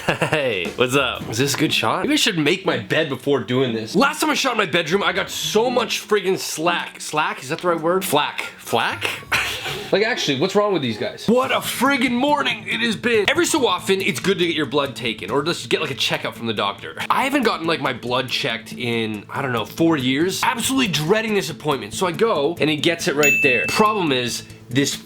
Hey, what's up? Is this a good shot? Maybe I should make my bed before doing this. Last time I shot in my bedroom, I got so much friggin' slack. Slack? Is that the right word? Flack. Flack? Like, actually, what's wrong with these guys? What a friggin' morning it has been. Every so often, it's good to get your blood taken or just get like a checkup from the doctor. I haven't gotten like my blood checked in, I don't know, 4 years. Absolutely dreading this appointment. So I go and he gets it right there. Problem is, this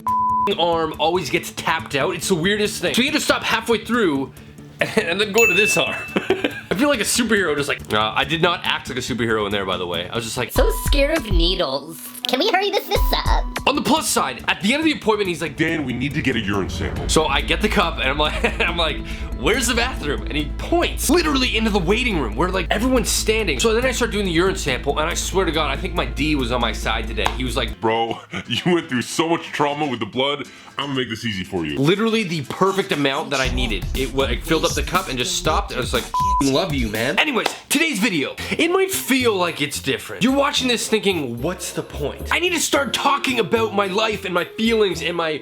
arm always gets tapped out. It's the weirdest thing. So you have to stop halfway through and then go to this arm. I feel like a superhero, just like, I did not act like a superhero in there, by the way. I was just like, so scared of needles. Can we hurry this up? On the plus side, at the end of the appointment, he's like, Dan, we need to get a urine sample. so I get the cup and I'm like, where's the bathroom? And he points literally into the waiting room where like everyone's standing. So then I start doing the urine sample and I swear to God, I think my D was on my side today. He was like, Bro, you went through so much trauma with the blood. I'm gonna make this easy for you. literally the perfect amount that I needed. It like, filled up the cup and just stopped. And I was like, love you, man. Anyways, today's video, it might feel like it's different. You're watching this thinking, what's the point? I need to start talking about my life and my feelings and my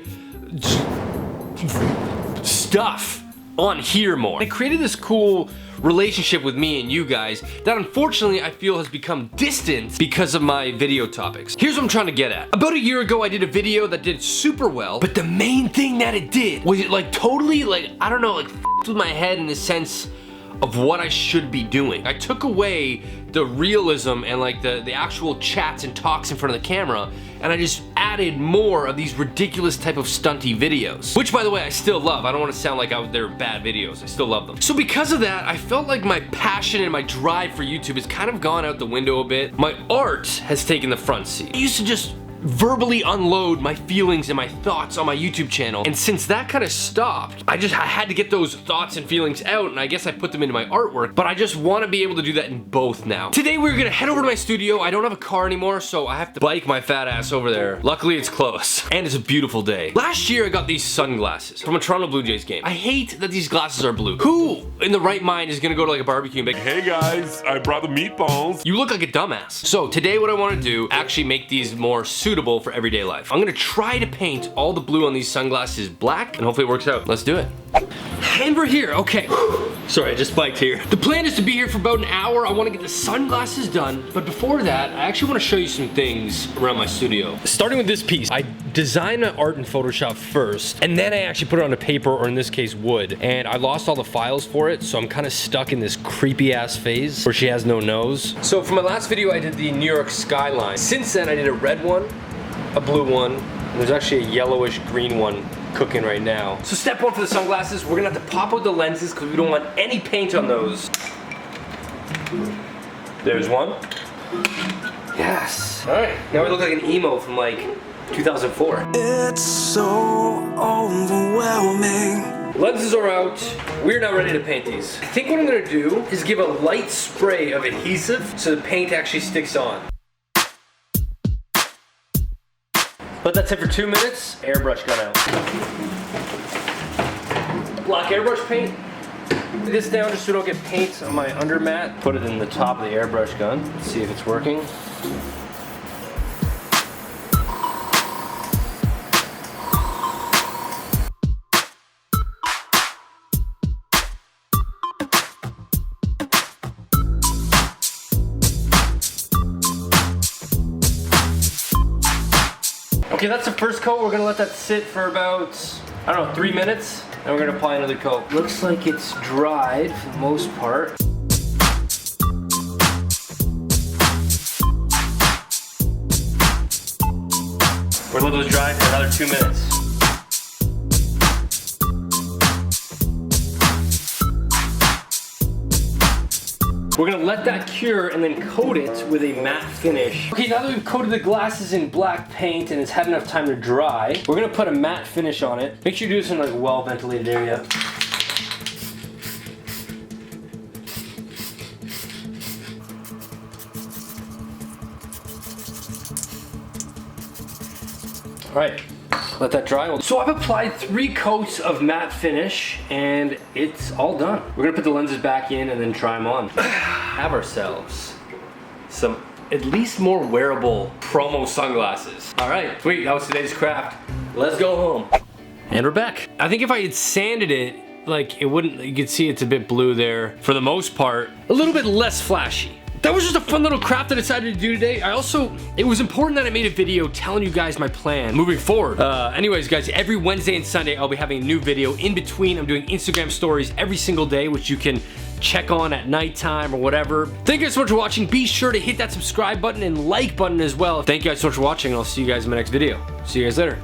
stuff on here more. I created this cool relationship with me and you guys that unfortunately I feel has become distant because of my video topics. Here's what I'm trying to get at. About a year ago I did a video that did super well, but the main thing that it did was it like totally like, I don't know, like f***ed with my head in the sense of what I should be doing. I took away the realism and like the actual chats and talks in front of the camera, and I just added more of these ridiculous type of stunty videos. Which, by the way, I still love. I don't want to sound like they're bad videos. I still love them. So because of that, I felt like my passion and my drive for YouTube has kind of gone out the window a bit. My art has taken the front seat. I used to just verbally unload my feelings and my thoughts on my YouTube channel, and since that kind of stopped, I had to get those thoughts and feelings out, and I guess I put them into my artwork, but I just want to be able to do that in both now. Today we're gonna head over to my studio. I don't have a car anymore, so I have to bike my fat ass over there. Luckily it's close, and it's a beautiful day. Last year I got these sunglasses from a Toronto Blue Jays game. I hate that these glasses are blue. Who in the right mind is gonna go to like a barbecue and be like, Hey guys, I brought the meatballs. you look like a dumbass. So today what I want to do, actually make these more suitable for everyday life. I'm gonna try to paint all the blue on these sunglasses black, and hopefully it works out. Let's do it. And we're here, okay. Sorry, I just biked here. The plan is to be here for about an hour. I wanna get the sunglasses done, but before that, I actually wanna show you some things around my studio. Starting with this piece, I designed my art in Photoshop first, and then I actually put it onto paper, or in this case, wood. And I lost all the files for it, so I'm kinda stuck in this creepy ass phase where she has no nose. So for my last video, I did the New York skyline. Since then, I did a red one, a blue one, and there's actually a yellowish green one cooking right now. So step one for the sunglasses, we're gonna have to pop out the lenses because we don't want any paint on those. There's one. Yes. All right, now we look like an emo from like 2004. It's so overwhelming. Lenses are out. We're now ready to paint these. I think what I'm gonna do is give a light spray of adhesive so the paint actually sticks on. Let that sit for 2 minutes. Airbrush gun out. Black airbrush paint. Put this down just so I don't get paint on my undermat. Put it in the top of the airbrush gun. Let's see if it's working. Okay, that's the first coat. We're gonna let that sit for about, I don't know, 3 minutes, and we're gonna apply another coat. Looks like it's dried for the most part. We're gonna let those dry for another 2 minutes. We're gonna let that cure and then coat it with a matte finish. Okay, now that we've coated the glasses in black paint and it's had enough time to dry, we're gonna put a matte finish on it. Make sure you do this in like a well-ventilated area. All right, let that dry. So I've applied 3 coats of matte finish and it's all done. We're gonna put the lenses back in and then try them on. Have ourselves some at least more wearable promo sunglasses. All right, sweet, that was today's craft. Let's go home. And we're back. I think if I had sanded it like, it wouldn't, you can see it's a bit blue there. For the most part, a little bit less flashy. That was just a fun little craft that I decided to do today. It was important that I made a video telling you guys my plan moving forward. Anyways, guys, every Wednesday and Sunday, I'll be having a new video. In between, I'm doing Instagram stories every single day, which you can check on at nighttime or whatever. Thank you guys so much for watching. Be sure to hit that subscribe button and like button as well. Thank you guys so much for watching, and I'll see you guys in my next video. See you guys later.